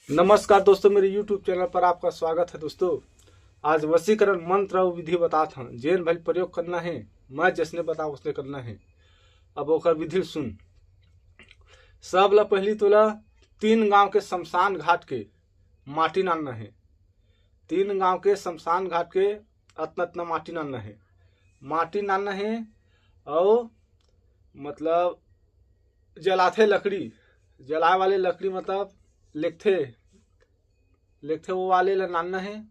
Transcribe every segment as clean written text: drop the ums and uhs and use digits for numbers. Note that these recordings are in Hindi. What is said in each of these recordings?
नमस्कार दोस्तों, मेरे YouTube चैनल पर आपका स्वागत है। दोस्तों आज वशीकरण मंत्र और विधि बताता हूँ। जेन भल प्रयोग करना है, मैं जैसने बताऊँ उसने करना है। अब ओकर विधि सुन। सब ला पहली तोला 3 गांव के शमशान घाट के माटी नानना है। 3 गांव के शमशान घाट के अतना माटी नानना है। माटी नानना है और मतलब जलाथे लकड़ी, जलाए वाले लकड़ी मतलब लेखथे वो वाले ला नानना है।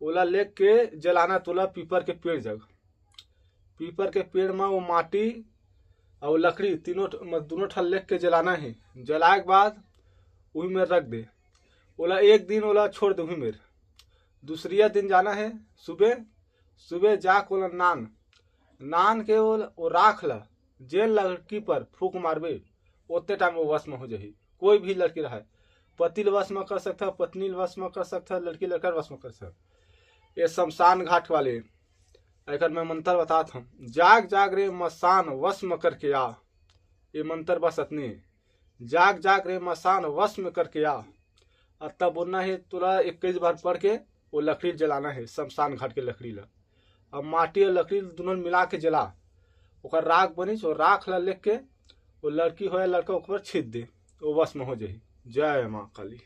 ओला लेख के जलाना तोला पीपर के पेड़ जग। पीपर के पेड़ में वो माटी और लकड़ी दोनों ठल लेख के जलाना है। जलाए के बाद वही में रख दे। ओला एक दिन ओला छोड़ दे वही में। दूसरिया दिन जाना है सुबह जाके ओला नान के वो राख ला। जे लड़की पर फूक मारबे उतने टाइम वो वश में हो जाही। कोई भी लड़की रहा, पति वश में कर सकता, पत्नी वश में कर सकता, लड़की लड़का वश में कर सकता। ये शमशान घाट वाले एक मैं मंत्र बताता हूँ। जाग जाग रे मसान वश में करके आ। ये मंत्र बस अतने जाग जाग रे मसान वश में करके आ। तब बोलना है तुरा 21 बार पढ़ के वो लकड़ी जलाना है। शमशान घाट के लकड़ी ला अब माटी और लकड़ी दोनों मिला के जला। ओकर राख बनी और राख ला लेख के वो लड़की हो या लड़का ऊपर छीट दे, वो वश में हो जाही। जय माँ काली।